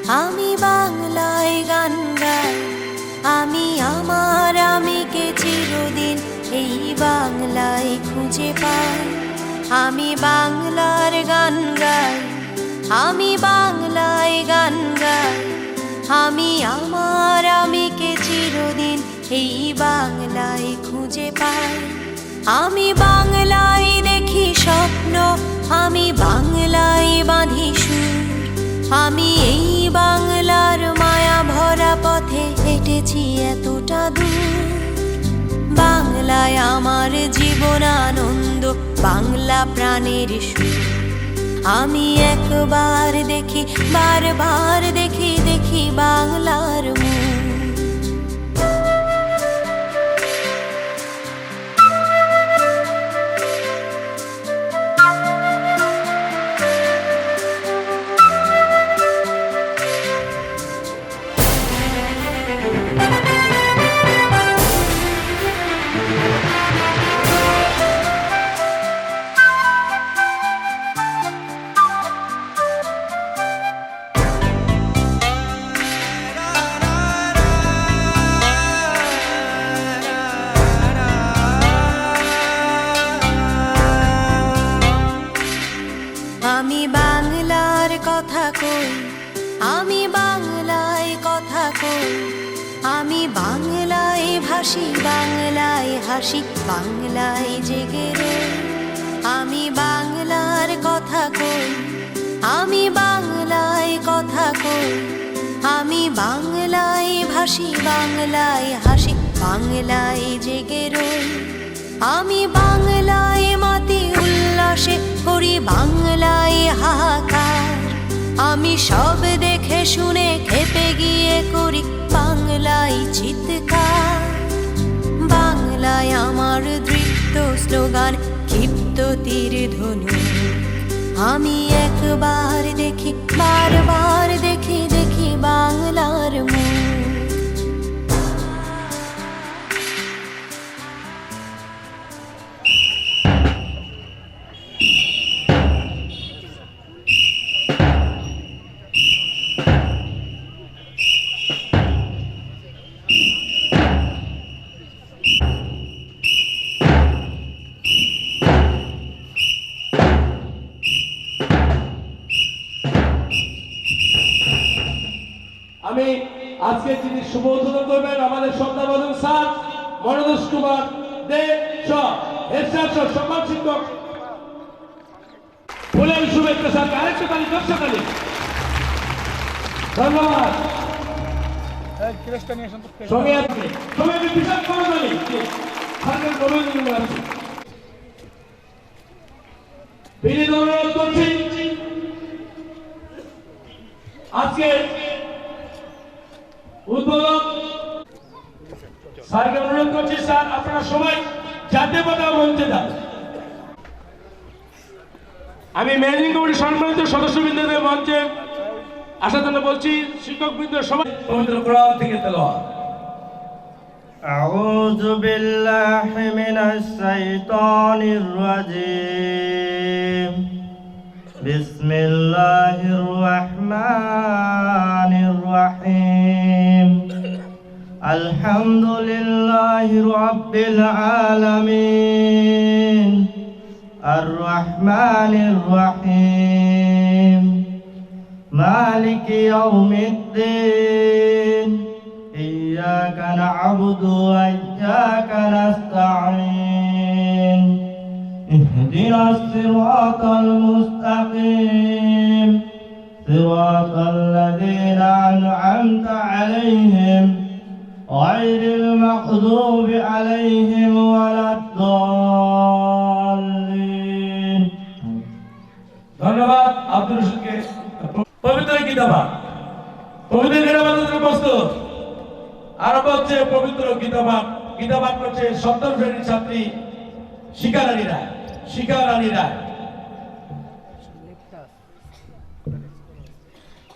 আমি বাংলায় গান গাই, আমি আমার আমিকে চিরদিন এই বাংলায় খুঁজে পাই। আমি বাংলার গান গাই, আমি বাংলায় গান গাই, আমি আমার আমিকে চিরদিন এই বাংলায় খুঁজে পাই। আমি বাংলায় দেখি স্বপ্ন, আমি বাংলায় বাঁধি সুর, আমি এই বাংলার মায়া ভরা পথে হেঁটেছি এতটা দূর। বাংলায় আমার জীবন আনন্দ, বাংলা প্রাণের সুর। আমি একবার দেখি, বারবার দেখি, দেখি বাংলার মুখ। আমি বাংলার কথা কই, আমি বাংলায় কথা কই, আমি বাংলায় ভাসি, বাংলায় হাসি, বাংলায় জেগে রই। আমি বাংলার কথা কই, আমি বাংলায় কথা কই, আমি বাংলায় ভাসি, বাংলায় হাসি, বাংলায় জেগে রই। আমি বাংলায় মাতি উল্লাসে করি, বাংলায় হাহাকার। আমি সব দেখে শুনে খেপে গিয়ে করি বাংলায় চিৎকার। বাংলায় আমার দৃপ্ত স্লোগান, ক্ষিপ্ত তীর ধনু। আমি একবার দেখি, বারবার দেখি, দেখি বাংলার মুখ। আমি আজকে যিনি শুভ উদ্বোধন করবেন আমাদের শ্রদ্ধাভাজন স্যার মনোজ কুমার দে হেড স্যার সম্মান শিক্ষক ফুলের শুভেচ্ছা স্যারকে আরেকটা তালি, দর্শক তালি। ধন্যবাদ। বিশাল করতালি স্যারকে অভিনন্দন জানাচ্ছি। বিনীত অনুরোধ করছি আজকে উদ্বোধক স্যারকে অনুরোধ করছি, স্যার আপনারা সবাই জাতীয় পতাকা মঞ্চে যান। আমি ম্যানেজিং কমিটির সম্মানিত সদস্যবৃন্দদের মঞ্চে আসার জন্য বলছি। শিক্ষকবৃন্দ সবাই পবিত্র কোরআন থেকে তেলাওয়াত। আউযু বিল্লাহি মিনাশ শাইতানির রাজীম। বিসমিল্লাহির রহমানির রহিম। আলহামদুলিল্লাহি রাব্বিল আলামিন। আর রহমানির রহিম। মালিকি ইয়াউমিদ্দিন। ইয়্যাকা না'বুদু ওয়া ইয়্যাকা নাস্তাঈন। ইহদিনাস সিরাতাল মুস্তাকিম। সিরাতাল লাযীনা আন'আমতা আলাইহিম গায়রিল মাগদুবি আলাইহিম ওয়ালাদ-দাল্লিন। ধন্যবাদ আব্দুল রশিদকে। পবিত্র গীতাপাঠ, পবিত্র গীতাপাঠ প্রস্তুত। আরম্ভ হচ্ছে পবিত্র গীতাপাঠ। গীতাপাঠ করছে সপ্তম শ্রেণীর ছাত্রী শিখা রানী রায়। শিখা রানী রায়।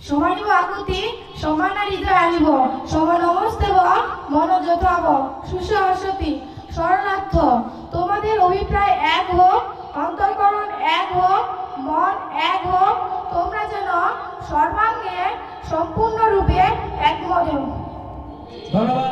সমানিব আকুতি সমান হৃদয় আনিব, সমান নমস্তেব মনোযত আব সুসহসতি শরণার্থ। তোমাদের অভিপ্রায় এক হোক, অন্তঃকরণ এক হোক, মন এক হোক। তোমরা যেন সর্বাঙ্গে সম্পূর্ণরূপে একমত। ধন্যবাদ।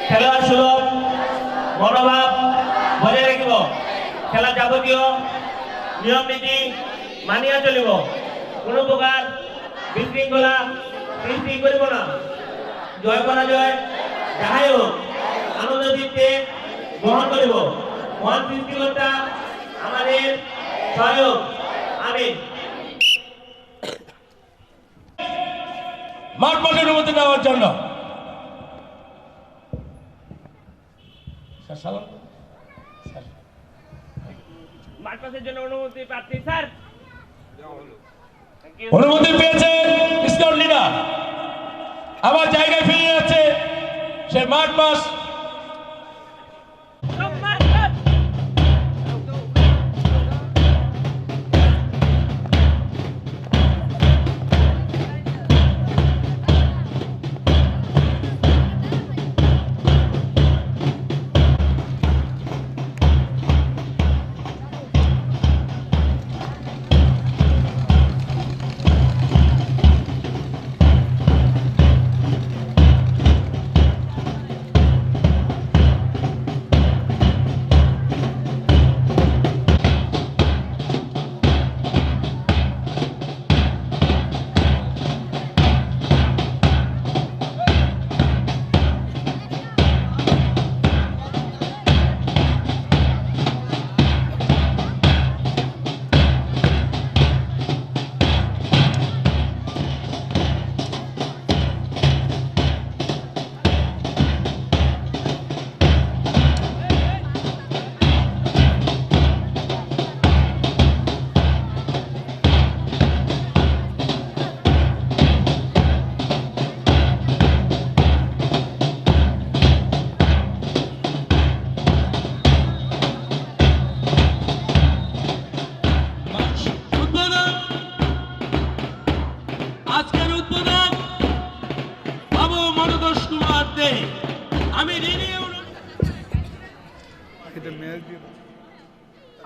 খেলার সুলভ মনোভাব বজায় রাখিব, খেলা যাবতীয় নিয়ম নীতি মানিয়া চলিব, কোনো প্রকার বিশৃঙ্খলা সৃষ্টি করিব না। জয় পরাজয় যাহাই হোক আনন্দ চিত্তে গ্রহণ করিব। মহান সৃষ্টিকর্তা আমাদের সহায়ক। আমিন। মাঠ মাঠে অনুমতি নেওয়ার জন্য মাঠ পাসের জন্য অনুমতি প্রার্থী স্যার। অনুমতি পেয়েছে স্কাউট লিডার, আবার জায়গায় ফিরে যাচ্ছে সে মাঠ পাস।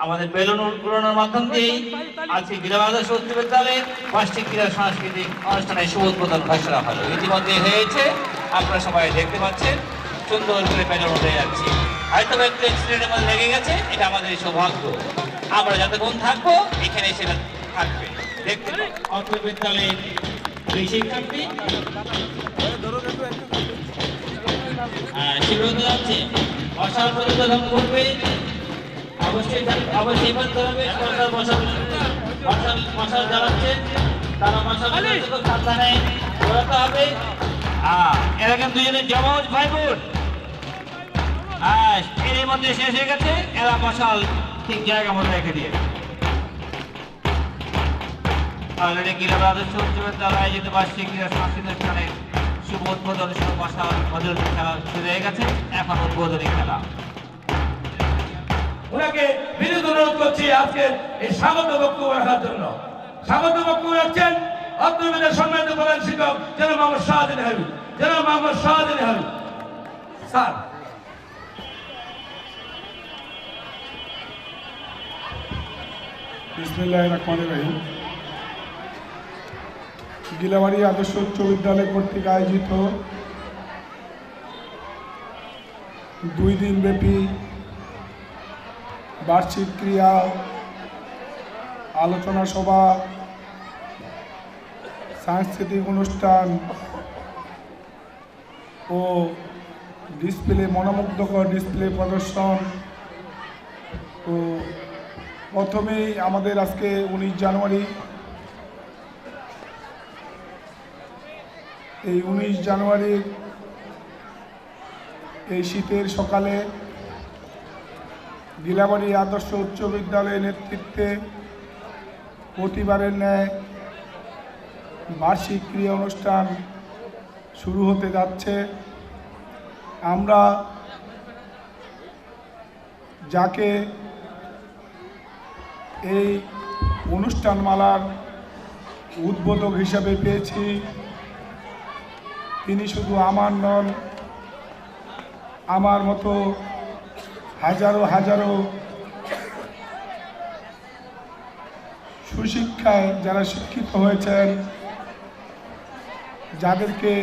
আমাদের বেলুন উড়ানোর মাধ্যম দিয়েই আজকে গিরাম আদর্শ উচ্চ বিদ্যালয়ের বার্ষিক ক্রীড়া সাংস্কৃতিক অনুষ্ঠানের শুভ উদ্বোধন ঘোষণা হলো। ইতিমধ্যে হয়েছে, আপনারা সবাই দেখতে পাচ্ছেন সুন্দর করে বেলুন উঠে যাচ্ছে। হয়তো একটু অ্যাক্সিডেন্টের মধ্যে লেগে গেছে, এটা আমাদের সৌভাগ্য। আমরা যতক্ষণ থাকবো এখানে সেটা থাকবে। দেখতে অত্র বিদ্যালয়ের দুই শিক্ষার্থী শিবির যাচ্ছে, অসার পর্যন্ত করবে। অবশ্যই বলতে হবে মশাল জ্বালাচ্ছে, তারা মশাল খুব সাবধানে ঘোরাতে হবে। এরা কিন্তু দুজনের জমজ ভাই বোন, এর মধ্যে শেষ হয়ে গেছে। এরা মশাল ঠিক জায়গা মতো রেখে দিয়ে অলরেডি গিরাম আদর্শ উচ্চ বিদ্যালয় আয়োজিত বার্ষিক ক্রীড়া সাংস্কৃতিক অনুষ্ঠানের শুভ উদ্বোধন সহ মশাল মজুরি খেলা শুরু হয়ে গেছে। এখন উদ্বোধনী খেলা। ওনাকে বিনীত অনুরোধ করছি আজকের এই স্বাগত বক্তব্য রাখার জন্য। স্বাগত বক্তব্য রাখছেন অত্র বিদ্যালয়ের সম্মানিত প্রধান শিক্ষক জনাব মোহাম্মদ শাহজাহান হাবিব। জনাব মোহাম্মদ শাহজাহান হাবিব স্যার। বিসমিল্লাহির রহমানির রহিম। গিলাবাড়ি আদর্শ উচ্চ বিদ্যালয় কর্তৃক আয়োজিত 2 দিনব্যাপী বার্ষিক ক্রিয়া আলোচনা সভা, সাংস্কৃতিক অনুষ্ঠান ও ডিসপ্লে, মনোমুগ্ধকর ডিসপ্লে প্রদর্শন। তো প্রথমেই আমাদের আজকে 19 জানুয়ারি। এই 19 জানুয়ারির এই শীতের সকালে গিলাবাড়ি আদর্শ উচ্চ বিদ্যালয়ের নেতৃত্বে প্রতিবারের ন্যায় বার্ষিক ক্রীড়া অনুষ্ঠান শুরু হতে যাচ্ছে। আমরা যাকে এই অনুষ্ঠানমালার উদ্বোধক হিসাবে পেয়েছি, তিনি শুধু আমার নন, আমার মতো হাজারো হাজারো সুশিক্ষায় যারা শিক্ষিত হয়েছেন, যাদেরকে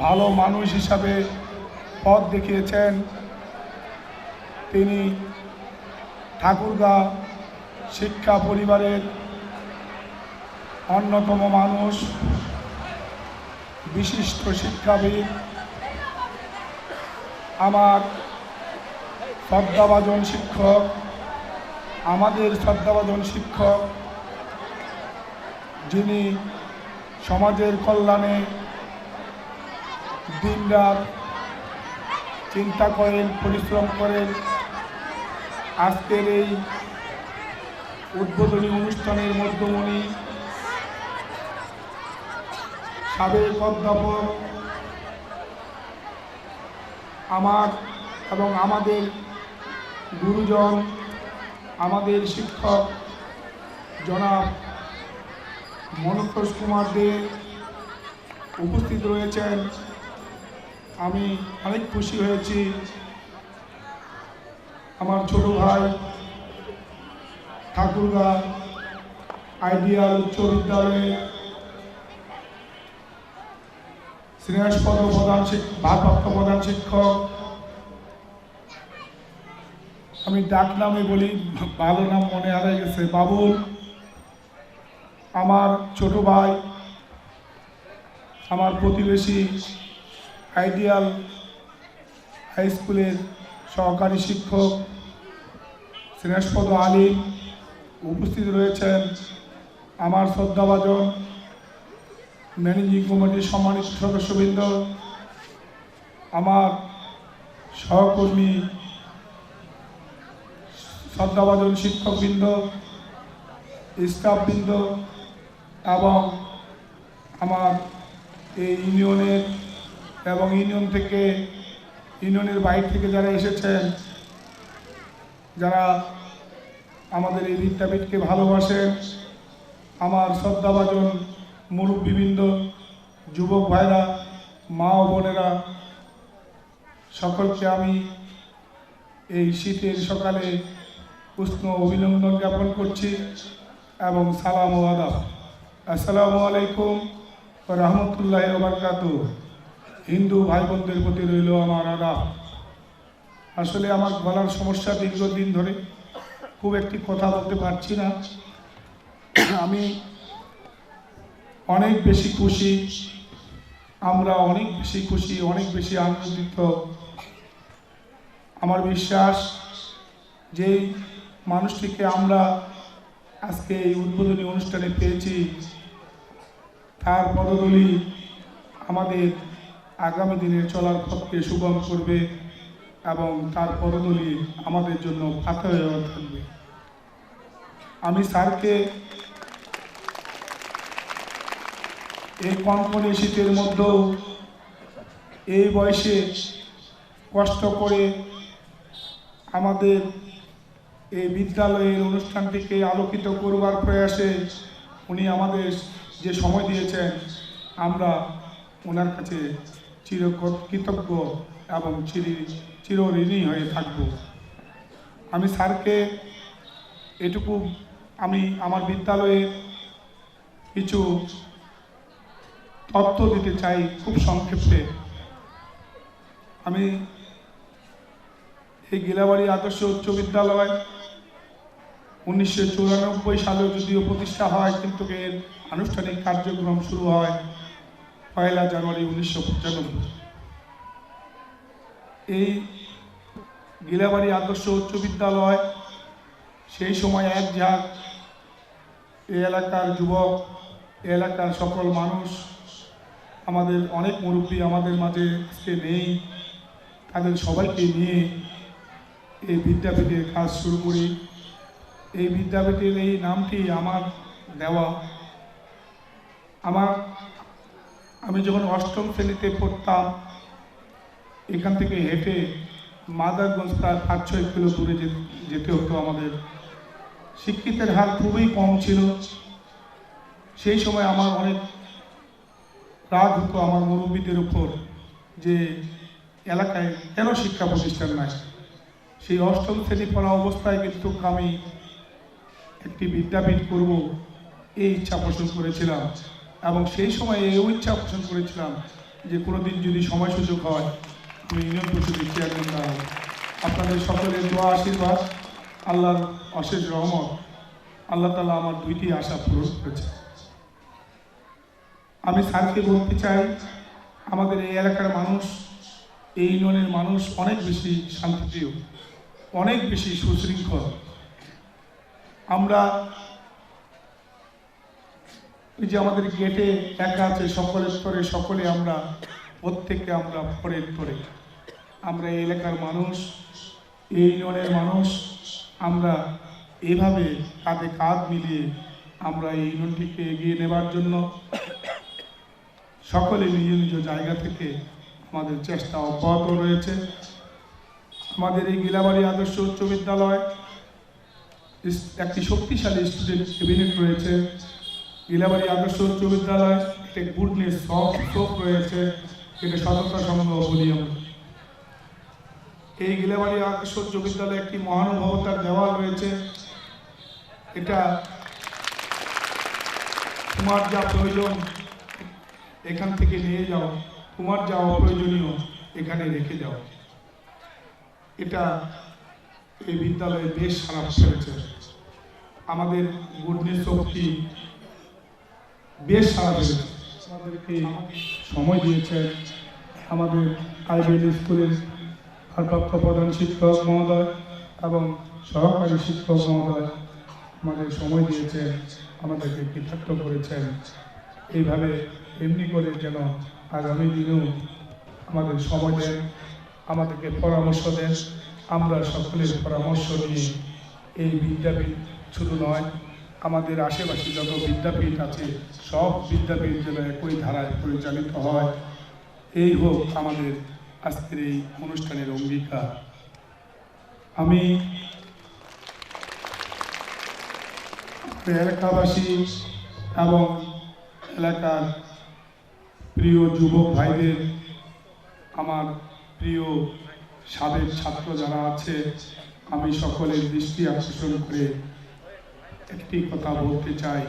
ভালো মানুষ হিসাবে পথ দেখিয়েছেন, তিনি ঠাকুরগাঁ শিক্ষা পরিবারের অন্যতম মানুষ, বিশিষ্ট শিক্ষাবিদ, আমার শ্রদ্ধাভাজন শিক্ষক, আমাদের শ্রদ্ধাভাজন শিক্ষক, যিনি সমাজের কল্যাণে দিনরাত চিন্তা করেন, পরিশ্রম করেন। আজকের এই উদ্বোধনী অনুষ্ঠানের মধ্যমণি সাবেক অধ্যাপক, আমার এবং আমাদের গুরুজন, আমাদের শিক্ষক জনাব মনোতোষ কুমার দে উপস্থিত রয়েছেন। আমি অনেক খুশি হয়েছি। আমার ছোট ভাই ঠাকুরগাঁ আইডিয়াল উচ্চ বিদ্যালয়ে স্নেহাস্পদ ভারপ্রাপ্ত প্রধান শিক্ষক, আমি ডাক নামে বলি, ভালো নাম মনে হারাই গেছে, বাবুল। আমার ছোট ভাই, আমার প্রতিবেশী আইডিয়াল হাই স্কুলের সহকারী শিক্ষক স্নেহাস্পদ আলী উপস্থিত রয়েছেন। আমার শ্রদ্ধাভাজন ম্যানেজিং কমিটির সম্মানিত সদস্যবৃন্দ, আমার সহকর্মী শ্রদ্ধাভাজন শিক্ষকবৃন্দ, স্টাফবৃন্দ এবং আমার এই ইউনিয়নের এবং ইউনিয়নের বাইরে থেকে যারা এসেছেন, যারা আমাদের এই বিদ্যাপীঠকে ভালোবাসেন, আমার শ্রদ্ধাভাজন মুরব্বীবৃন্দ, যুবক ভাইরা, মা ও বোনেরা, সকলকে আমি এই শীতের সকালে উষ্ণ অভিনন্দন জ্ঞাপন করছি এবং সালাম ও আদাব। আসসালামু আলাইকুম ওয়া রাহমাতুল্লাহি ওয়া বারাকাতুহু। হিন্দু ভাই বোনদের প্রতি রইল আমার আদাব। আসলে আমার গলার সমস্যা, দীর্ঘদিন ধরে খুব একটি কথা বলতে পারছি না। আমি অনেক বেশি খুশি, আমরা অনেক বেশি খুশি, অনেক বেশি আনন্দিত। আমার বিশ্বাস যে মানুষটিকে আমরা আজকে এই উদ্বোধনী অনুষ্ঠানে পেয়েছি, তার পদধূলি আমাদের আগামী দিনে চলার পথকে সুগম করবে এবং তার পদধূলি আমাদের জন্য পাথর হয়ে থাকবে। আমি স্যারকে এই কনকনে শীতের মধ্যেও এই বয়সে কষ্ট করে আমাদের এই বিদ্যালয়ের অনুষ্ঠানটিকে আলোকিত করবার প্রয়াসে উনি আমাদের যে সময় দিয়েছেন, আমরা ওনার কাছে চিরকৃতজ্ঞ এবং চিরঋণী হয়ে থাকব। আমি স্যারকে এটুকু আমি আমার বিদ্যালয়ে কিছু তথ্য দিতে চাই খুব সংক্ষেপে। আমি এই গিলাবাড়ি আদর্শ উচ্চ বিদ্যালয় 1994 সালে যদিও প্রতিষ্ঠা হয়, কিন্তু এর আনুষ্ঠানিক কার্যক্রম শুরু হয় 1 জানুয়ারি 1995। এই গিলাবাড়ি আদর্শ উচ্চ বিদ্যালয় সেই সময় এক ঝাঁক এই এলাকার যুবক, এলাকার সকল মানুষ, আমাদের অনেক মুরব্বী আমাদের মাঝে আজকে নেই, তাদের সবাইকে নিয়ে এই বিদ্যাপীঠের কাজ শুরু করি। এই বিদ্যাপীঠের এই নামটি আমার দেওয়া। আমি যখন 8ম শ্রেণীতে পড়তাম, এখান থেকে হেঁটে মাদারগঞ্জ প্রায় 5-6 কিলো দূরে যেতে হতো আমাদের। শিক্ষিতের হার খুবই কম ছিল। সেই সময় আমার অনেক রাগ হতো আমার মুরব্বীদের উপর যে এলাকায় কেন শিক্ষা প্রতিষ্ঠান নাই। সেই 8ম শ্রেণী পড়া অবস্থায় কিন্তু আমি একটি বিদ্যাপীঠ করব এই ইচ্ছা পোষণ করেছিলাম এবং সেই সময় এই ইচ্ছা পোষণ করেছিলাম যে কোনোদিন যদি সময় সুযোগ হয় আমি ইউনিয়ন পরিষদের চেয়ারম্যান হব। আপনাদের সকলের দোয়া আশীর্বাদ, আল্লাহর অশেষ রহমত, আল্লাহ তাআলা আমার 2টি আশা পূরণ করেছে। আমি স্যারকে বলতে চাই, আমাদের এই এলাকার মানুষ, এই ইউনিয়নের মানুষ অনেক বেশি শান্তিপ্রিয়, অনেক বেশি সুশৃঙ্খল। আমরা এই যে আমাদের গেটে লেখা আছে সকলের স্তরে সকলে, আমরা প্রত্যেকে আমরা পরের তরে। আমরা এই এলাকার মানুষ, এই ইউনিয়নের মানুষ, আমরা এভাবে কাঁধে কাঁধ মিলিয়ে আমরা এই ইউনিয়নটিকে এগিয়ে নেবার জন্য সকলে নিজ নিজ জায়গা থেকে আমাদের চেষ্টা অব্যাহত রয়েছে। আমাদের এই গিলাবাড়ি আদর্শ উচ্চ বিদ্যালয় একটি শক্তিশালী স্টুডেন্ট ক্যাবিনেট রয়েছে। গিলাবাড়ি আদর্শ উচ্চ বিদ্যালয় একটি গুডনেস শোক রয়েছে, এটা সততা সংঘ বলি আমরা। এই গিলাবাড়ি আদর্শ উচ্চ বিদ্যালয়ে একটি মহানুভবতার দেওয়াল রয়েছে। এটা তোমার যা প্রয়োজন এখান থেকে নিয়ে যাও, তোমার যা অপ্রয়োজনীয় এখানে রেখে যাও। এটা এই বিদ্যালয়ে বেশ খারাপ ফেলেছে। আমাদের গুডনেস শক্তি বেশ সারা ফেলেছে। আমাদেরকে সময় দিয়েছে আমাদের আইডিয়াল স্কুলের ভারপ্রাপ্ত প্রধান শিক্ষক মহোদয় এবং সহকারী শিক্ষক মহোদয় আমাদের সময় দিয়েছে, আমাদেরকে কৃতার্থ করেছেন। এইভাবে এমনি করে যেন আগামী দিনেও আমাদের সময় দেন, আমাদেরকে পরামর্শ দেন। আমরা সকলের পরামর্শ নিয়ে এই বিদ্যাপীঠ শুধু নয়, আমাদের আশেপাশে যত বিদ্যাপীঠ আছে সব বিদ্যাপীঠ যেন একই ধারায় পরিচালিত হয়, এই হোক আমাদের আজকের এই অনুষ্ঠানের অঙ্গীকার। আমি এলাকাবাসী এবং এলাকার প্রিয় যুবক ভাইদের, আমার প্রিয় সাবেক ছাত্র যারা আছে, আমি সকলের দৃষ্টি আকর্ষণ করে একটি কথা বলতে চাই।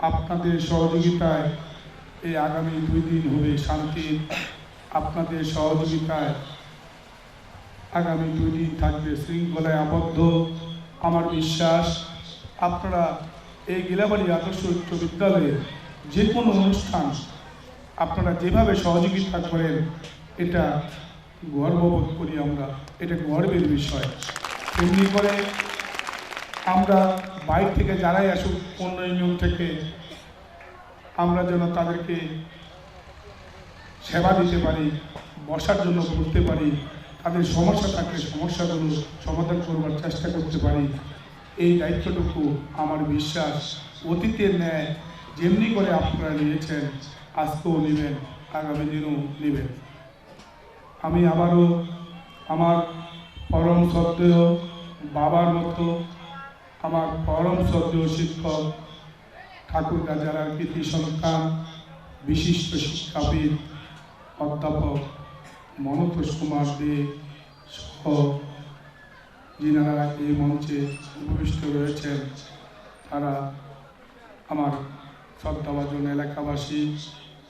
আপনাদের সহযোগিতায় এই আগামী 2 দিন হবে শান্তির, আপনাদের সহযোগিতায় আগামী 2 দিন থাকবে শৃঙ্খলায় আবদ্ধ। আমার বিশ্বাস আপনারা এই গিলাবাড়ি আদর্শ উচ্চ বিদ্যালয়ে যে কোনো অনুষ্ঠান আপনারা যেভাবে সহযোগিতা করেন, এটা গর্ববোধ করি আমরা, এটা গর্বের বিষয়। তেমনি করে আমরা বাইরে থেকে যারাই আসুক, অন্য ইউনিয়ন থেকে, আমরা যেন তাদেরকে সেবা দিতে পারি, বসার জন্য করতে পারি, তাদের সমস্যা থাকলে সমস্যাগুলো সমাধান করবার চেষ্টা করতে পারি। এই দায়িত্বটুকু আমার বিশ্বাস অতীতের ন্যায় যেমনি করে আপনারা নিয়েছেন, আজকেও নেবেন, আগামী দিনেও নেবেন। আমি আবারও আমার পরম শ্রদ্ধেয় বাবার মতো আমার পরম শ্রদ্ধেয় শিক্ষক ঠাকুরগাঁ জেলার কৃতি সন্তান বিশিষ্ট শিক্ষাবিদ অধ্যাপক মনতোষ কুমার দে সহ যিনারা এই মঞ্চে উপবিষ্ট রয়েছেন, তারা আমার শ্রদ্ধাভাজন এলাকাবাসী,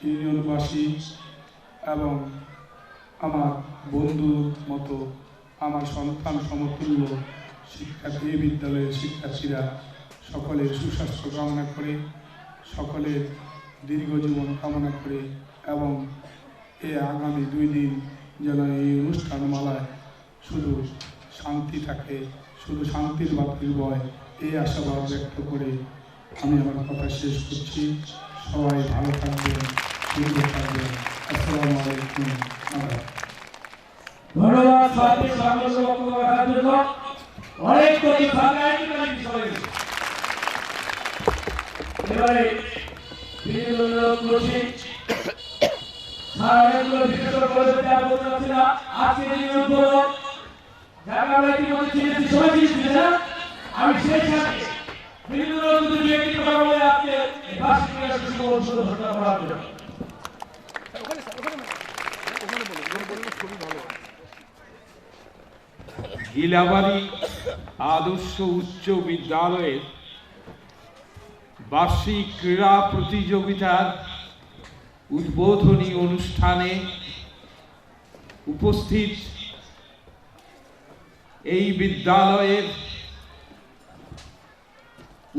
ইউনিয়নবাসী এবং আমার বন্ধুর মতো আমার সন্তান সমতুল্য শিক্ষার্থী, বিদ্যালয়ের শিক্ষার্থীরা সকলের সুস্বাস্থ্য কামনা করে, সকলের দীর্ঘ জীবন কামনা করে এবং এই আগামী 2 দিন যেন এই অনুষ্ঠানমালায় শুধু শান্তি থাকে, শুধু শান্তির বাতিল বয়, এই আশাবাদ ব্যক্ত করে আমি আমার কথা শেষ করছি। সবাই ভালো থাকবেন, সুন্দর থাকবেন। আসসালামু আলাইকুম। ধন্যবাদ সবাইকে সংগ্রামী বক্তব্য রাখার জন্য। অনেক কবি বাঙালি বিষয় এবারে বিভিন্ন করছি সারাগুলো বিশেষ করে বলতে পারছি না। আজকে যারা আমরা ইতিমধ্যে চিনেছি, সবাই চিনেছি না? আমি সেই সাথে বিভিন্ন ব্যক্তি কথা বলে আজকে বার্ষিক ক্রীড়া শুভ অনুষ্ঠিত ঘোষণা করার জন্য গিলাবাড়ি আদর্শ উচ্চ বিদ্যালয়ের বার্ষিক ক্রীড়া প্রতিযোগিতার উদ্বোধনী অনুষ্ঠানে উপস্থিত এই বিদ্যালয়ের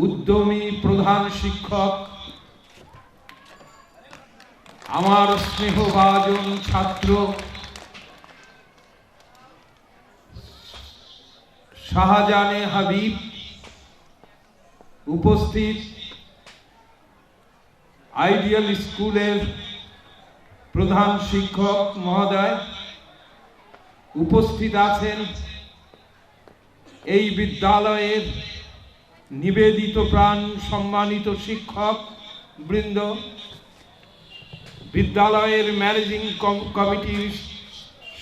উদ্যমী প্রধান শিক্ষক, আমার স্নেহভাজন ছাত্র শাহজানে হাবিব, উপস্থিত আইডিয়াল স্কুলের প্রধান শিক্ষক মহোদয়, উপস্থিত আছেন এই বিদ্যালয়ের নিবেদিত প্রাণ সম্মানিত শিক্ষক বৃন্দ, বিদ্যালয়ের ম্যানেজিং কমিটির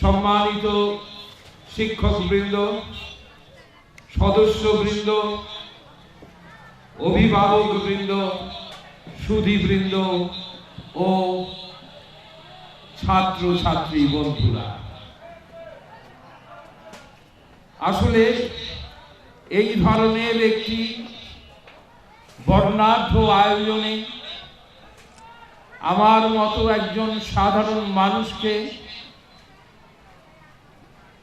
সম্মানিত শিক্ষক বৃন্দ, সদস্য বৃন্দ, অভিভাবক বৃন্দ, সুধী বৃন্দ ও ছাত্র ছাত্রী বন্ধুরা। আসলে এই ধরনের একটি বর্ণাঢ্য আয়োজনে আমার মতো একজন সাধারণ মানুষকে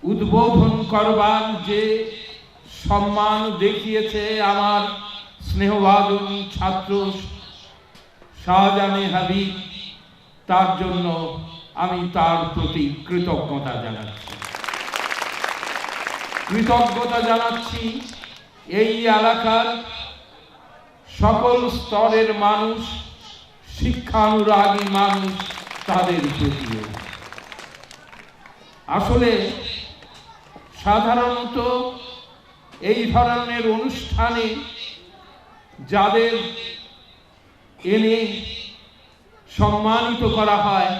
উদ্বোধন করবার যে সম্মান দেখিয়েছে আমার স্নেহভাজন ছাত্র শাহজানে হাবিব, তার জন্য আমি তার প্রতি কৃতজ্ঞতা জানাচ্ছি। এই এলাকার সকল স্তরের মানুষ, শিক্ষানুরাগী মানুষ, তাদের প্রতিও। আসলে সাধারণত এই ধরনের অনুষ্ঠানে যাদের এনে সম্মানিত করা হয়,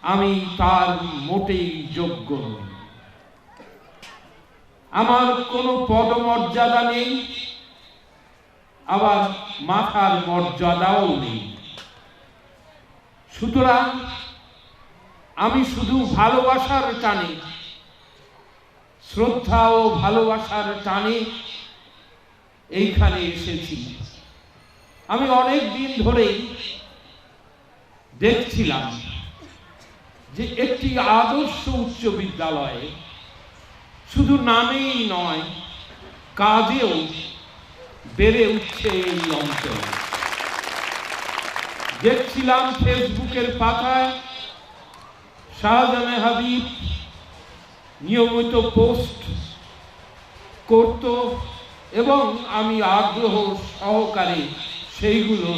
আমি তার মোটেই যোগ্য নই। আমার কোনো পদমর্যাদা নেই, আবার মাথার মর্যাদাও নেই। সুতরাং আমি শুধু ভালোবাসার টানে শ্রদ্ধা ও ভালোবাসার টানে এইখানে এসেছি। আমি অনেক দিন ধরেই দেখছিলাম যে একটি আদর্শ উচ্চ বিদ্যালয়ে শুধু নামেই নয়, কাজেও বেড়ে উঠছে এই অঞ্চল। দেখছিলাম ফেসবুকের পাতায় শাহজাহান হাবিব নিয়মিত পোস্ট করত এবং আমি আগ্রহ সহকারে সেইগুলো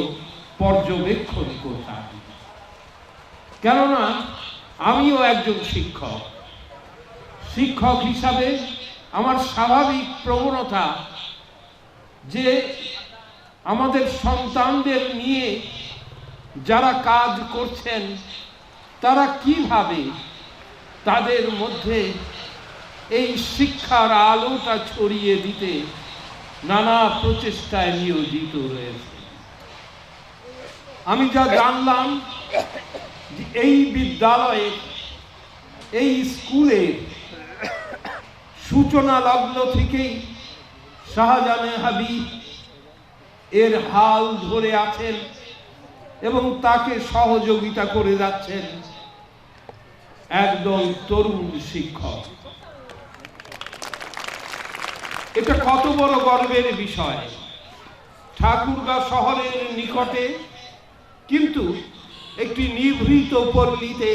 পর্যবেক্ষণ করতাম। কেননা আমিও একজন শিক্ষক। শিক্ষক হিসাবে আমার স্বাভাবিক প্রবণতা যে আমাদের সন্তানদের নিয়ে যারা কাজ করছেন তারা কিভাবে তাদের মধ্যে এই শিক্ষার আলোটা ছড়িয়ে দিতে নানা প্রচেষ্টায় নিয়োজিত রয়েছে। আমি যা জানলাম যে এই বিদ্যালয়ে, এই স্কুলের সূচনা লগ্ন থেকেই শাহজাহান হাবিব এর হাল ধরে আছেন এবং তাকে সহযোগিতা করে যাচ্ছেন একদল তরুণ শিক্ষক। এটা কত বড় গর্বের বিষয়। ঠাকুরগাঁও শহরের নিকটে কিন্তু একটি নিভৃত পল্লীতে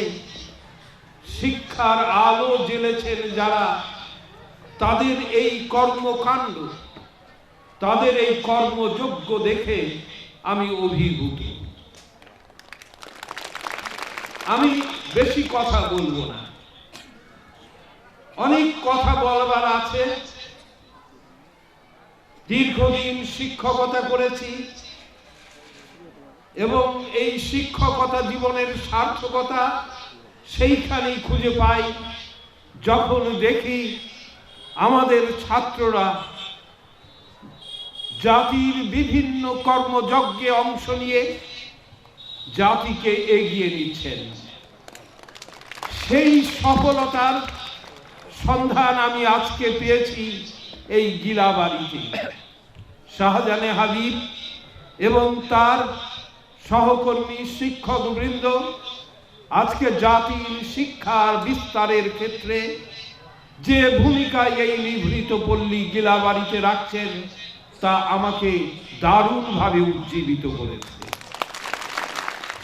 শিক্ষার আলো জ্বেলেছেন যারা, তাদের এই কর্মকাণ্ড, তাদের এই কর্মযজ্ঞ দেখে আমি অভিভূত। আমি বেশি কথা বলবো না, অনেক কথা বলবার আছে। দীর্ঘদিন শিক্ষকতা করেছি এবং এই শিক্ষকতা জীবনের সার্থকতা সেইখানেই খুঁজে পাই যখন দেখি আমাদের ছাত্ররা জাতির বিভিন্ন কর্মযজ্ঞে অংশ নিয়ে জাতিকে এগিয়ে নিচ্ছেন। সেই সফলতার সন্ধান আমি আজকে পেয়েছি এই গিলাবাড়িতে। শাহজাহান হাবিব এবং তার সহকর্মী শিক্ষক বৃন্দ আজকে জাতির শিক্ষার বিস্তারের ক্ষেত্রে যে ভূমিকায় এই নিভৃত পল্লী গিলাবাড়িতে রাখছেন তা আমাকে দারুণভাবে উজ্জীবিত করেছে।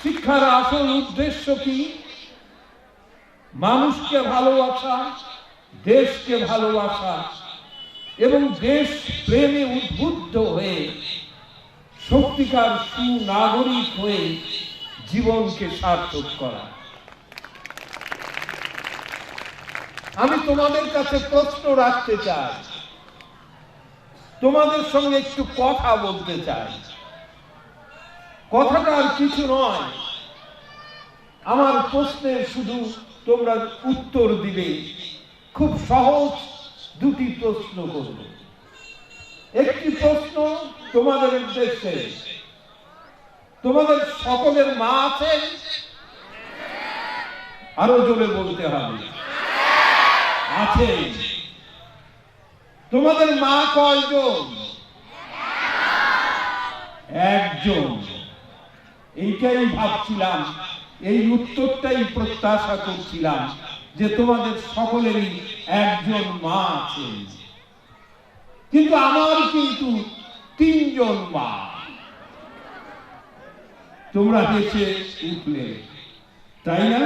শিক্ষার আসল উদ্দেশ্য কি? মানুষকে ভালোবাসা, দেশকে ভালোবাসা এবং দেশ প্রেমে উদ্বুদ্ধ হয়ে সত্যিকার সুনাগরিক হয়ে জীবনকে সার্থক করা। আমি তোমাদের কাছে প্রশ্ন রাখতে চাই, তোমাদের সঙ্গে একটু কথা বলতে চাই। কথাটা আর কিছু নয়, আমার প্রশ্নের শুধু তোমরা উত্তর দিবে। খুব সহজ দুটি প্রশ্ন করবে। একটি প্রশ্ন তোমাদের উদ্দেশ্যে, তোমাদের সকলের মা আছে? আরো জোরে বলতে হবে, আছে। তোমাদের মা কয়জন? একজন। এইটাই ভাবছিলাম, এই উত্তরটাই প্রত্যাশা করছিলাম যে তোমাদের সকলেরই একজন মা আছে। কিন্তু আমার কিন্তু 3 জন মা। তোমরা হেসে উঠলে, তাই না?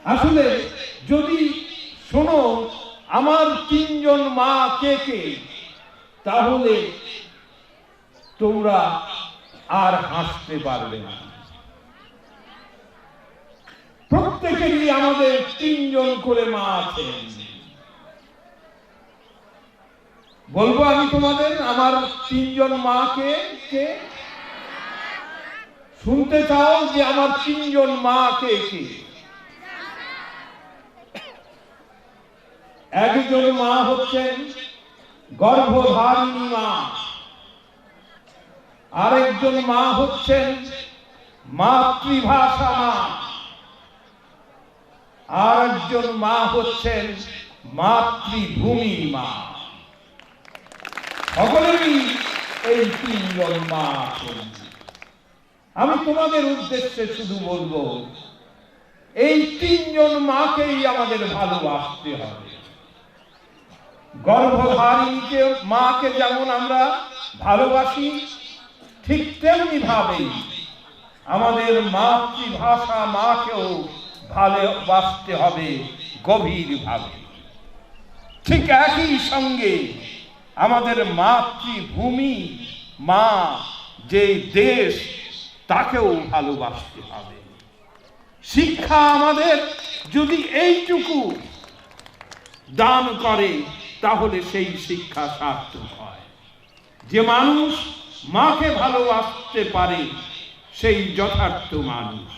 আসলে যদি শোনো আমার 3 জন মা কে কে, তাহলে তোমরা আর হাসতে পারবে না। প্রত্যেকেরই আমাদের 3 জন করে মা আছেন। বলবো আমি তোমাদের আমার 3 জন মা কে কে? শুনতে চাও যে আমার 3 জন মা কে কে? একজন মা হচ্ছেন গর্ভধারিণী মা, আরেকজন মা হচ্ছেন মাতৃভাষা মা, আর একজন মা হচ্ছেন মাতৃভূমির মা। সকলেরই এই তিনজন মা আছেন। আমি তোমাদের উদ্দেশ্যে শুধু বলবো, এই তিনজন মাকেই আমাদের ভালোবাসতে হবে। গর্ভধারিণীকে মাকে যেমন আমরা ভালোবাসি, ঠিক তেমনি ভাবে আমাদের মাতৃভাষা মাকেও ভালোবাসতে হবে গভীরভাবে। ঠিক একই সঙ্গে আমাদের মাতৃভূমি মা যে দেশ, তাকেও ভালোবাসতে হবে। শিক্ষা আমাদের যদি এইটুকু দান করে, তাহলে সেই শিক্ষা সার্থক হয়। যে মানুষ মাকে ভালোবাসতে পারে সেই যথার্থ মানুষ।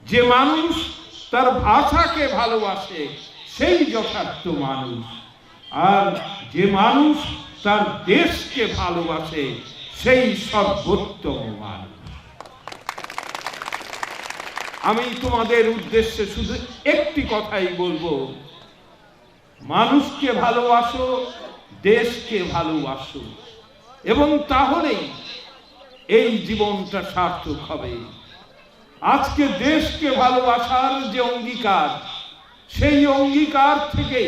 যে মানুষ তার ভাষাকে ভালোবাসে সেই যথার্থ মানুষ। আর যে মানুষ তার দেশকে ভালোবাসে সেই সর্বোত্তম মানুষ। আমি তোমাদের উদ্দেশ্যে শুধু একটি কথাই বলবো, মানুষকে ভালোবাসো, দেশকে ভালোবাসো, এবং তাহলেই এই জীবনটা সার্থক হবে। আজকে দেশকে ভালোবাসার যে অঙ্গীকার, সেই অঙ্গীকার থেকে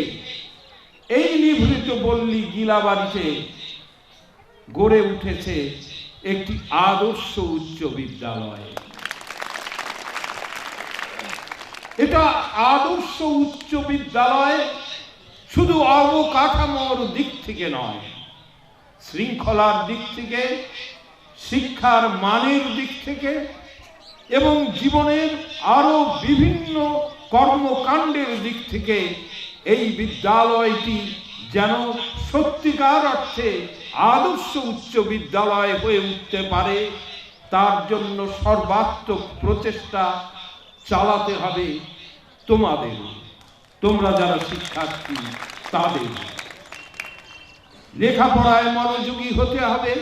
এই নিভৃত পল্লী গিলাবাড়িতে গড়ে উঠেছে একটি আদর্শ উচ্চ বিদ্যালয়। এটা আদর্শ উচ্চ বিদ্যালয় শুধু অবকাঠামোর দিক থেকে নয়, শৃঙ্খলার দিক থেকে, শিক্ষার মানের দিক থেকে এবং জীবনের আরো বিভিন্ন কর্মকাণ্ডের দিক থেকে এই বিদ্যালয়টি যেন সত্যিকার অর্থে আদর্শ উচ্চ বিদ্যালয় হয়ে উঠতে পারে, তার জন্য সর্বাত্মক প্রচেষ্টা চালাতে হবে তোমাদের। তোমরা যারা শিক্ষার্থী, তাদের লেখাপড়ায় মনোযোগী হতে হবে,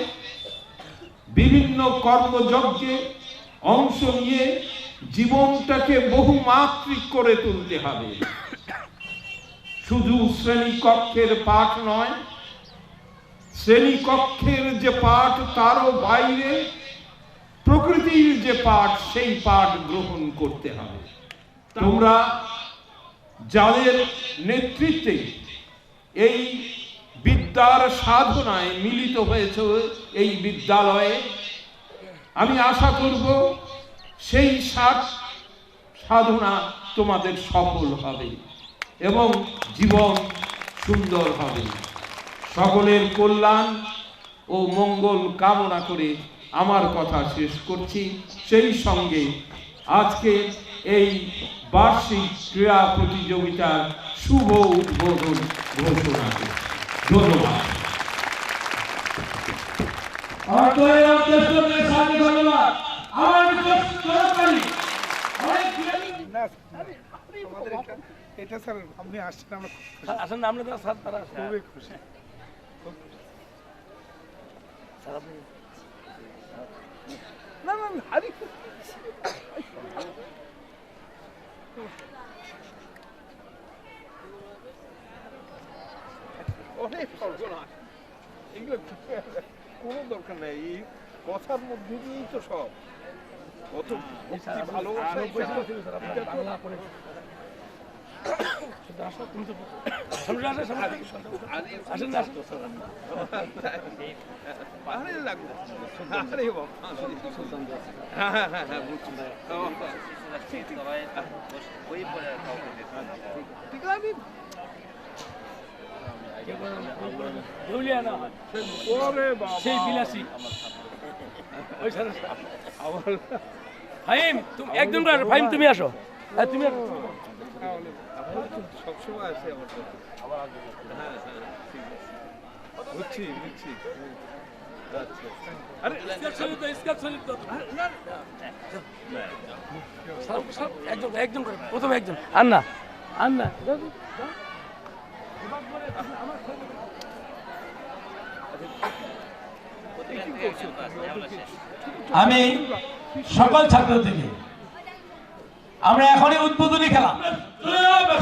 বিভিন্ন কর্মযজ্ঞে অংশ নিয়ে জীবনটাকে বহুমাত্রিক করে তুলতে হবে। শুধু শ্রেণীকক্ষের পাঠ নয়, শ্রেণীকক্ষের যে পাঠ তারও বাইরে প্রকৃতির যে পাঠ, সেই পাঠ গ্রহণ করতে হবে। তোমরা যাদের নেতৃত্বে এই বিদ্যার সাধনায় মিলিত হয়েছে এই বিদ্যালয়ে, আমি আশা করব সেই সাধনা তোমাদের সফল হবে এবং জীবন সুন্দর হবে। সকলের কল্যাণ ও মঙ্গল কামনা করে আমার কথা শেষ করছি। সেই সঙ্গে আজকে এই বার্ষিক ক্রীড়া প্রতিযোগিতার শুভ উদ্বোধন ঘোষণা করছি। ধন্যবাদ। ধন্যবাদ। এটা স্যার আপনি আসছেন, আমরা আসেন না, আমরা স্যার তারা খুবই খুশি। স্যার আপনি না না আরে অনেক সর্বনাশ, এগুলো কোনো দরকার নেই। এই কথার মধ্যে দিয়েই তো সব কত ভালোবাসা। বাংলা করে তুমি তো সামনে আসো, সামনে আসেন না, আরে লাগবে আরে বাবা, হ্যাঁ হ্যাঁ হ্যাঁ হ্যাঁ বুঝছি। ঠিক আছে, সেই বিলাসী ওই স্যার ফাহিম, তুমি একদম ফাহিম তুমি আসো, হ্যাঁ তুমি আসো। সবসময় আছে আমার সাথে। হ্যাঁ হ্যাঁ বুঝছি বুঝছি। আরে একদম একদম করে প্রথমে একজন আন্না আন্না আমি সকল ছাত্র থেকে আমরা এখনই উদ্বোধনী খেলা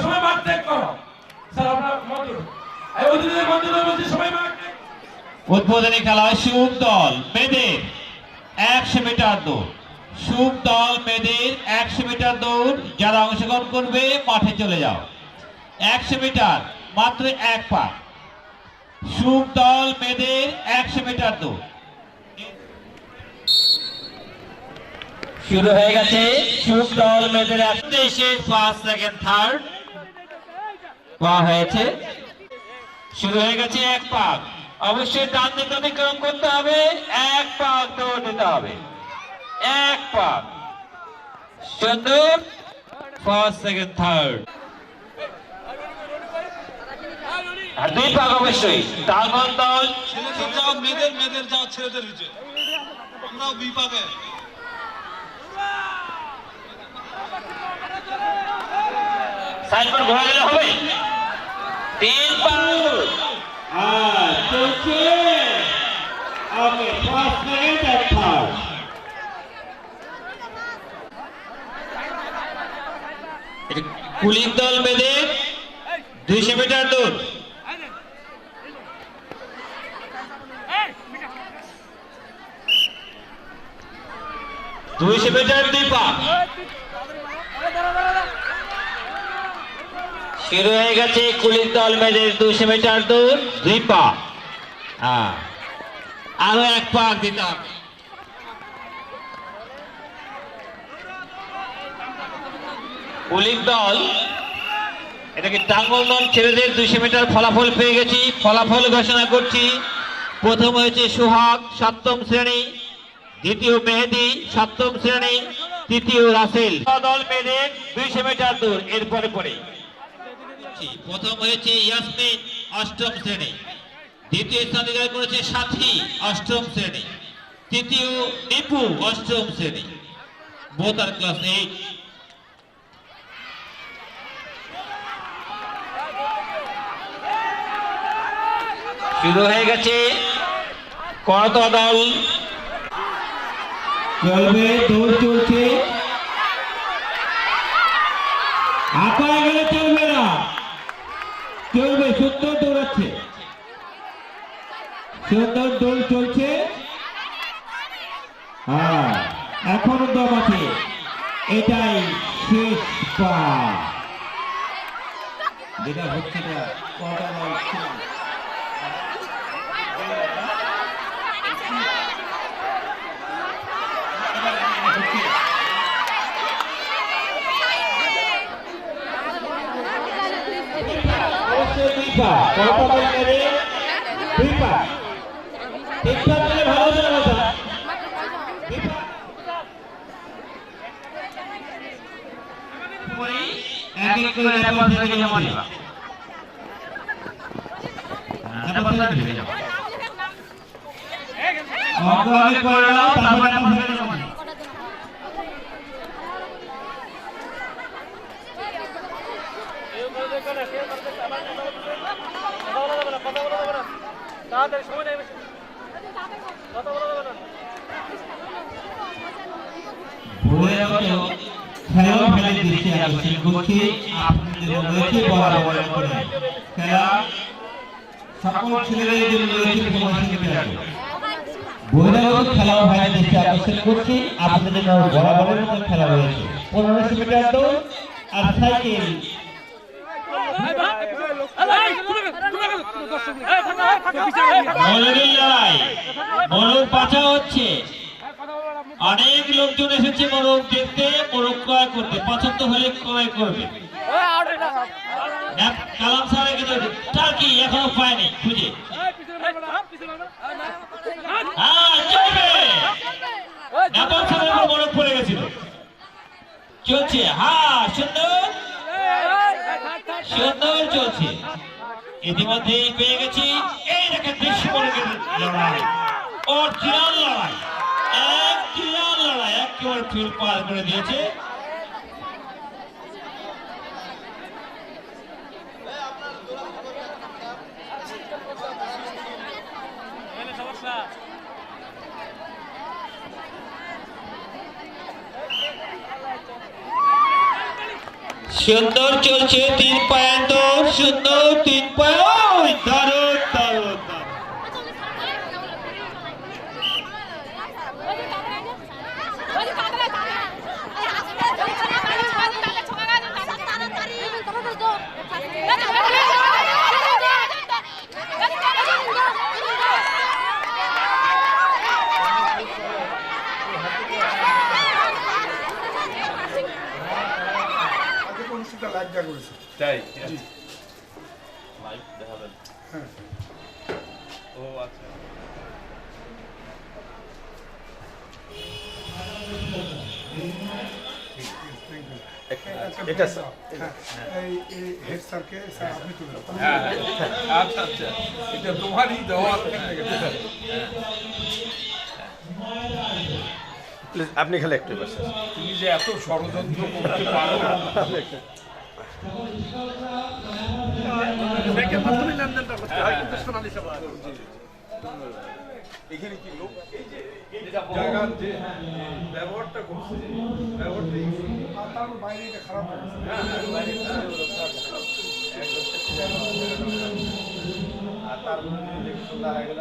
সময় মাঠ ত্যাগ করো। স্যার আপনার মঞ্চ এই অতিথিদের মঞ্চ বলছি সবাই মাঠ উদ্বোধনী খেলায় সুখ দল মেয়েদের 100 মিটার দৌড়। সুখ দল মেয়েদের 100 মিটার দৌড়। যারা অংশগ্রহণ করবে মাঠে চলে যাও। 100 মিটার মাত্র 1 পা। সুখ দল মেয়েদের 100 মিটার দৌড় শুরু হয়ে গেছে। সুখ দল মেয়েদের দেশের ফার্স্ট সেকেন্ড থার্ড পা হয়েছে। শুরু হয়ে গেছে 1 পাক। অবশ্যই ডান দিকে অতিক্রম করতে হবে। 1 পাক দৌড় দিতে হবে। 1 পাক সুন্দর ফার্স্ট সেকেন্ড থার্ড আর 2 পাক অবশ্যই টাঙ্গন দল মেয়েদের যাও ছেলেদের নিচে আমরাও বিপাকে সাইডবোর্ড ঘোরা গেলে হবে। 3 পাক আর চলছে ওকে ফার্স্ট সেকেন্ড আর থার্ড। পুলিশ দল মেয়েদের 200 মিটার দৌড়। দুইশো মিটার 2 পাক শুরু হয়ে গেছে। পুলিশ দল মেয়েদের 200 মিটার দৌড় 2 পা। আরো 1 পাক দিতে হবে। পুলিশ দল এটাকে টাঙ্গল দল ছেলেদের 200 মিটার ফলাফল পেয়ে গেছি। ফলাফল ঘোষণা করছি। প্রথম হয়েছে সোহাগ 7ম শ্রেণী, দ্বিতীয় মেহেদি 7ম শ্রেণী, তৃতীয় রাসেল। দল মেয়েদের 200 মিটার দৌড় এরপরে পরে প্রথম হয়েছে ইয়াসমিন 8ম শ্রেণী, দ্বিতীয় স্থান অধিকার করেছে সাথী 8ম শ্রেণী, তৃতীয় নিপু 8ম শ্রেণী। বোথ আর ক্লাস 8। শুরু হয়ে গেছে। করতোয়া দল চলবে, দৌড় চলছে। আঁকায় গেলে চলবে না, চলবে। সুন্দর দৌড়াচ্ছে, সুন্দর দৌড় চলছে। হ্যাঁ, এখনো দম আছে। এটাই শেষ পা। যেটা হচ্ছে না কটা দল ছিল। খেলার দৃষ্টি আকর্ষণ করছি। আপনাদের রয়েছে বরাবর খেলা সকল ছেলেদের জন্য রয়েছে বহিরাগত খেলা ভাইয়ের দৃষ্টি আকর্ষণ করছি। আপনাদের জন্য বরাবরের মতো খেলা রয়েছে 1500 মিটার দৌড় আর সাইকেল। মোরগ বাঁচা হচ্ছে। অনেক লোকজন এসেছে মোরগ দেখতে, মোরগ ক্রয় করতে। পছন্দ হলে ক্রয় করবে। কালাম স্যারের কিন্তু টার্কি এখনো পায়নি খুঁজে। মোরগ পড়ে গেছিল। চলছে, হ্যাঁ, সুন্দর সুন্দর চলছে। ইতিমধ্যে পেয়ে গেছি। এই দেখেন বিশ্ব মোরগের লড়াই, অরিজিনাল লড়াই, অরিজিনাল লড়াই। একেবারে ফিল্ড পার করে দিয়েছে। সুন্দর চলছে 3 পয়েন্ট দৌড়, সুন্দর 3 পয়েন্ট, দারুণ দারুণ দারুণ। অনুষ্ঠানটা লাইভ যা করেছে তাই জি লাইভ দেখাবেন। হ্যাঁ ও আচ্ছা এটা এই হেড স্যারকে স্যার আপনি তুলে দেন। আচ্ছা আচ্ছা, এটা তোমারই দেওয়া। প্লিজ আপনি খালি একটু বসে তুমি যে এত ষড়যন্ত্র করতে পারো। এখানে কি লোক জায়গার যে ব্যবহারটা করছে ব্যবহারটা তার বাইরে এটা খারাপ হয়ে গেছে। আর তার সুন্দর হয়ে গেল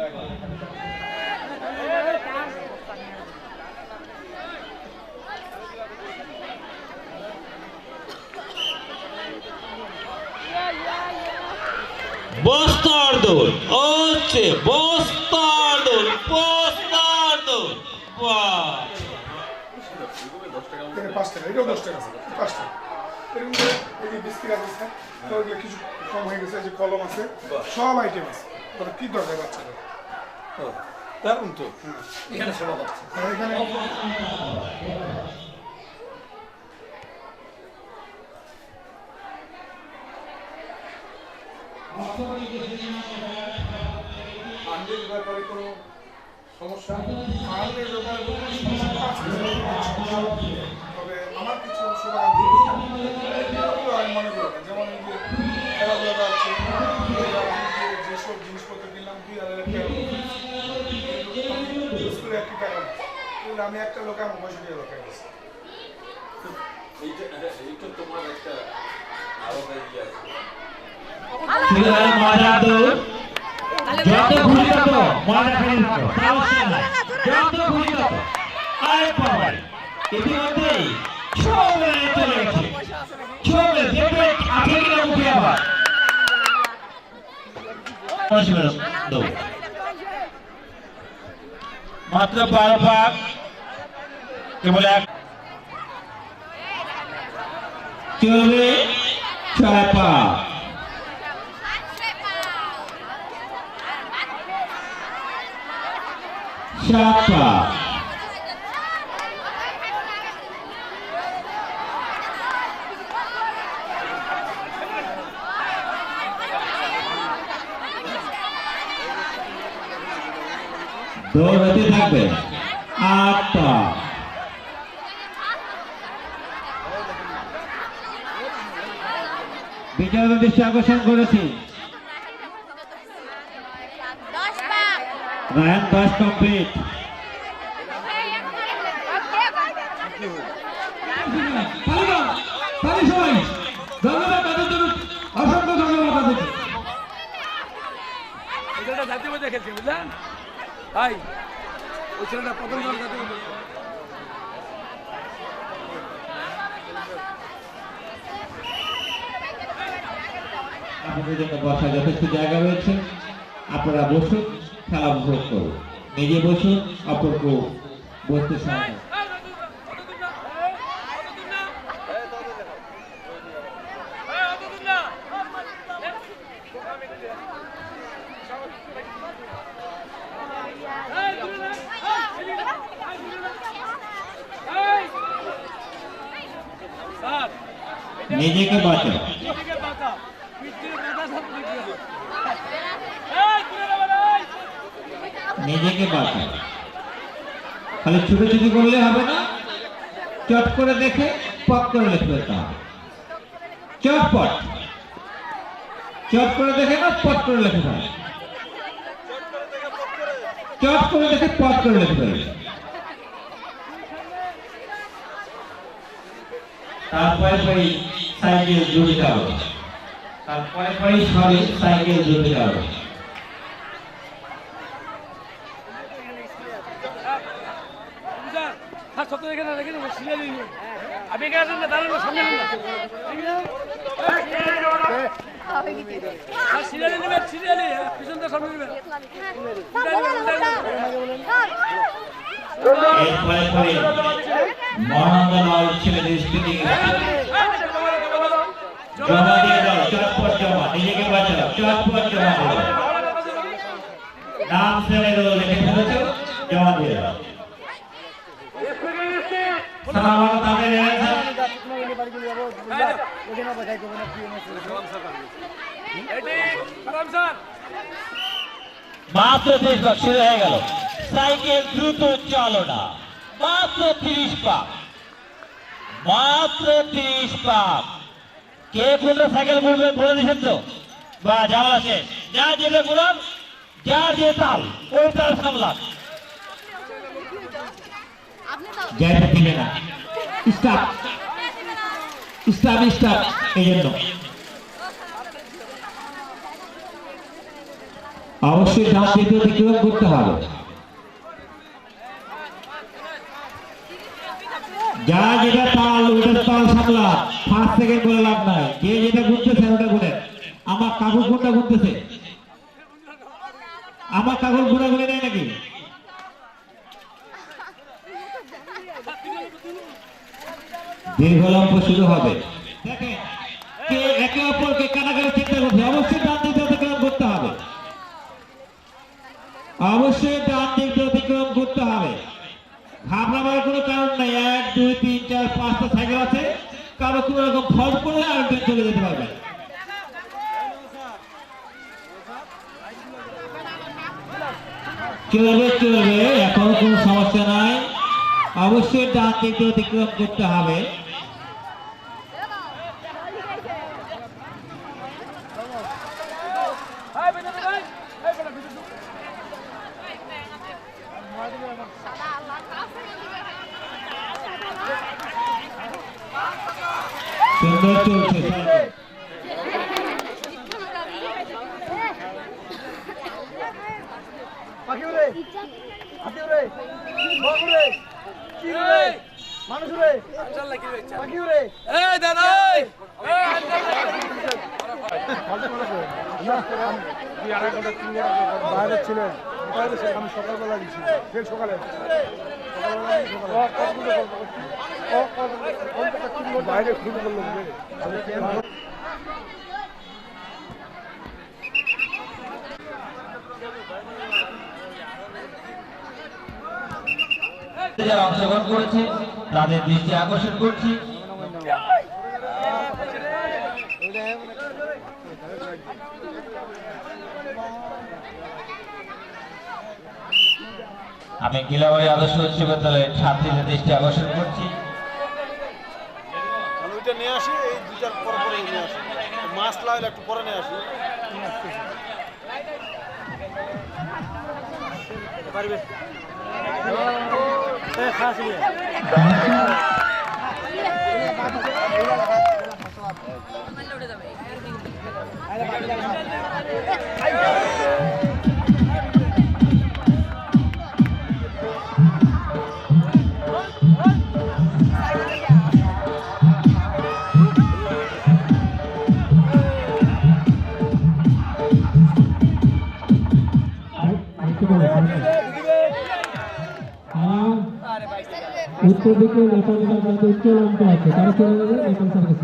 বস্তার দৌড় হচ্ছে, বস্তার দৌড়, বস্তার দৌড়। বাহ, এটা 5 টাকা, এটাও 10 টাকা আছে, 5 টাকা। এরকম করে এই যে বিস্কিট আছে স্যার, তো এগুলো কিছু কম হয়ে গেছে, এই যে কলম আছে, সব আইটেম আছে। তোরা কি দরকার বাচ্চাদের? দারুণ তো এখানে সেবা পাচ্ছে। আর এখানে ফান্ডের ব্যাপারে কোনো সমস্যা? ফান্ডের ব্যাপারে কোনো সমস্যা আছে? তবে আমার কিছু শুভাকাঙ্ক্ষী আমি মনে করি না। যেমন এই যে খেলাধুলাটা আছে, যেসব জিনিসপত্র কিনলাম 2000 টাকা ইউজ করে 1 টাকা, এগুলো আমি একটা লোকে আমার 65 টাকা লোকে গেছে। এইটা তোমার একটা আলাদা ইয়ে আছে। মজার দৌড়, যত ঘুরি তত মজা করে নিত, সমস্যা নাই, যত ঘুরি তত। আরে বাবা, ইতিমধ্যেই সবাই চলে গেছে, সবাই দেখবে আগে গিয়ে মুখে আবার দৌড় মাত্র 12 পাক, কেবল এক চলবে 6 পাক। Siapa? দৌড়াতে থাকবে 8 পা। বিচারকের দৃষ্টি আকর্ষণ করেছি, রান 10 কমপ্লিট। ধন্যবাদ তাদের জন্য, অসংখ্য ধন্যবাদ তাদেরকে। ছেলেটা জাতীয় পর্যায়ে খেলছে, বুঝলেন ভাই? ওই ছেলেটা প্রথম দল জাতীয় পর্যায়ে। আপনাদের জন্য বসার যথেষ্ট জায়গা রয়েছে, আপনারা বসুন, খেলা উপভোগ করুন। নিজে বসুন, অপরকে বসতে সাহায্য। নিজেকে বাঁচাও, নিজেকে বাঁচাও। খালি ছুটোছুটি করলে হবে না, চট করে দেখে পট করে লিখে ফেলতে হবে। চটপট, চট করে দেখে না, পট করে লিখে ফেলে, চট করে দেখে পট করে লিখে ফেলে। তারপরে ওই সাইকেল জুড়ে যাও, তারপরে পরেই সরে সাইকেল জুড়ে যাও। স্যার সত্য এখানে রেখে দেবো সিরিয়াল আপনি এখানে আসেন না দাঁড়ানো সামনে সিরিয়ালে নেবেন সিরিয়ালে পিছনটা সামনে নেবেন এরপরে পরে মহানন্দলাল ছেলেদের স্মৃতি জমা দিয়ে দাও, চটপট জমা, নিজেকে বাঁচাও, চটপট জমা দিয়ে দাও। নাম শ্রেণীর লিখে ফেলেছ, জমা দিয়ে দাও। সালাম তাদের মাত্র 30 পাক শুরু হয়ে গেল। সাইকেল দ্রুত চলো না, মাত্র 30 পাক, মাত্র 30 পাক। কে কোনটা সাইকেল বলবে বলে দিচ্ছেন তো? বা যাওয়া শেষ, যা যেটা বলার, যা যে তাল ওই তাল সামলান। জায়গা দিবে না, স্টার্ট স্টার্ট স্টার্ট। এই জন্য অবশ্যই ডান দিকে অতিক্রম করতে হবে। যা যেটা তাল ওটা তাল সামলা, 5 সেকেন্ড বলে লাভ নাই। যে যেটা ঘুরতেছে ওটা ঘুরে। আমার কাগজ কোনটা ঘুরতেছে? আমার কাগজ ঘুরে ঘুরে নেয় নাকি? দীর্ঘলম্ব শুরু হবে। দেখেন কে একে অপরকে কাটাকাটি চেষ্টা করছে। অবশ্যই ডান দিকে অতিক্রম করতে হবে, অবশ্যই ডান দিকে অতিক্রম করতে হবে। ঘাবড়াবার কোনো কারণ নাই। 1 2 3 4 5টা সাইকেল আছে, কারো কোনো রকম ফল্ট করলে আরেকজন চলে যেতে পারবে। চলবে চলবে, এখন কোনো সমস্যা নাই। অবশ্যই ডান দিকে অতিক্রম করতে হবে। সুন্দর চলছে সাইকেল। বাইরে ছিলেন, আমি সকালবেলা গেছি, ফের সকালে বাইরে খুব বললো যারা অংশগ্রহণ করেছে তাদের দৃষ্টি আকর্ষণ করছি। আমি গিলাবাড়ি আদর্শ উচ্চ বিদ্যালয়ের ছাত্রীদের দৃষ্টি আকর্ষণ করছি। ওইটা নিয়ে আসি, এই 2-4 পরে পরে নিয়ে আসি, মাছ লাগলে একটু পরে নিয়ে আসি। পারবে উত্তর দিকে নেপাল উচ্চলম্ব আছে, তারা চলে যাবে নেপাল সার্ভিস।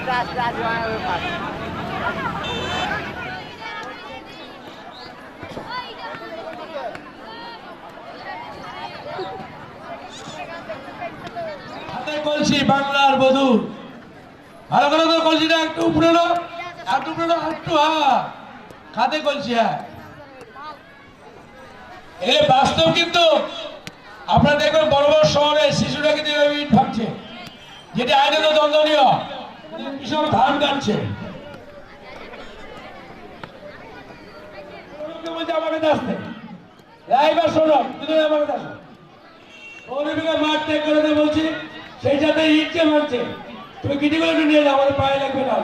হাতে কলসি বাংলার বধূ, ভালো করে তো কলসিটা একটু উপরে নো, একটু উপরে নো, একটু হাতে কলসি। এগুলো বাস্তব, কিন্তু আপনারা দেখবেন বড় বড় শহরে শিশুরা কিন্তু ইট ভাঙছে, যেটি আইনত দণ্ডনীয়। কৃষক ধান কাটছে, বলছে আমাকে আসতে এইবার শোনো, তুমি আমাকে আসো, মাঠ ত্যাগ করে দিয়ে বলছি, সেই সাথে ইটকে মারছে, তুমি গিটিগুলো একটু নিয়ে যাও, আমাদের পায়ে লাগবে না।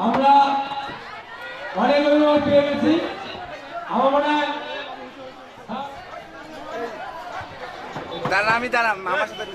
আমরা অনেক অভিভাবক পেয়ে গেছি, আমার মনে হয় দাঁড়া, আমি দাঁড়াম আমার সাথে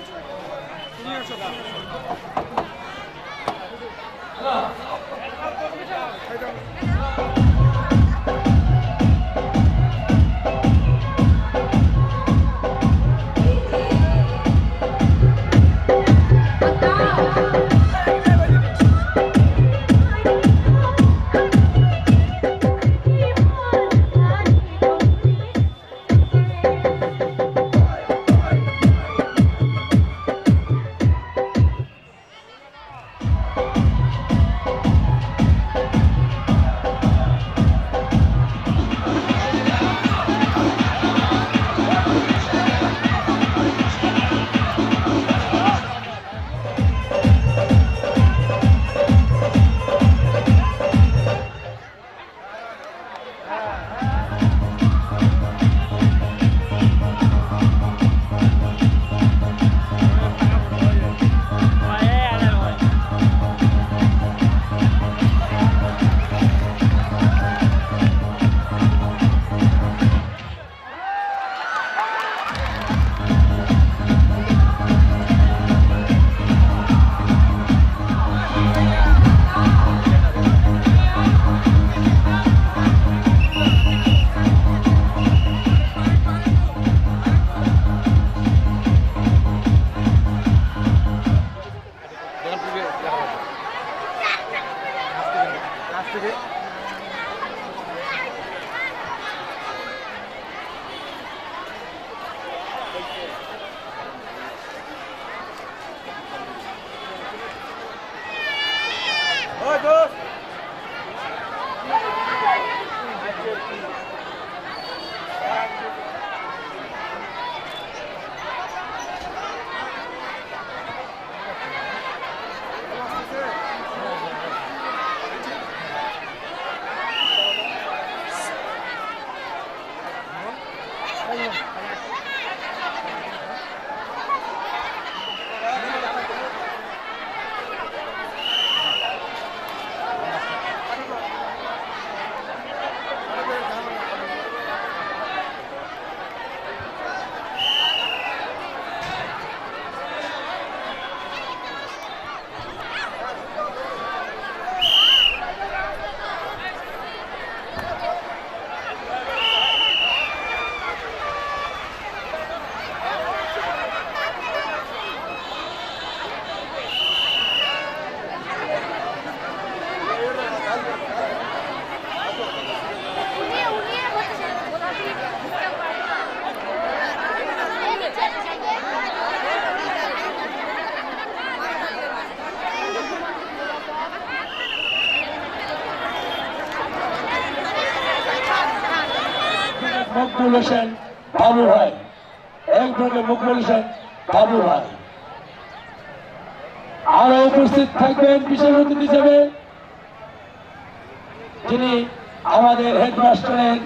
মকবুল হোসেন বাবু ভাই, একজনে মকবুল হোসেন বাবু ভাই। আরো উপস্থিত থাকবেন বিশেষ অতিথি হিসেবে যিনি আমাদের হেডমাস্টারের,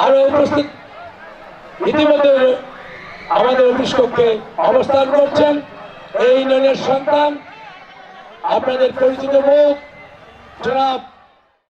আরো উপস্থিত ইতিমধ্যে আমাদের অফিস কক্ষে অবস্থান করছেন এই ইউনিয়নের সন্তান, আপনাদের পরিচিত মুখ জনাব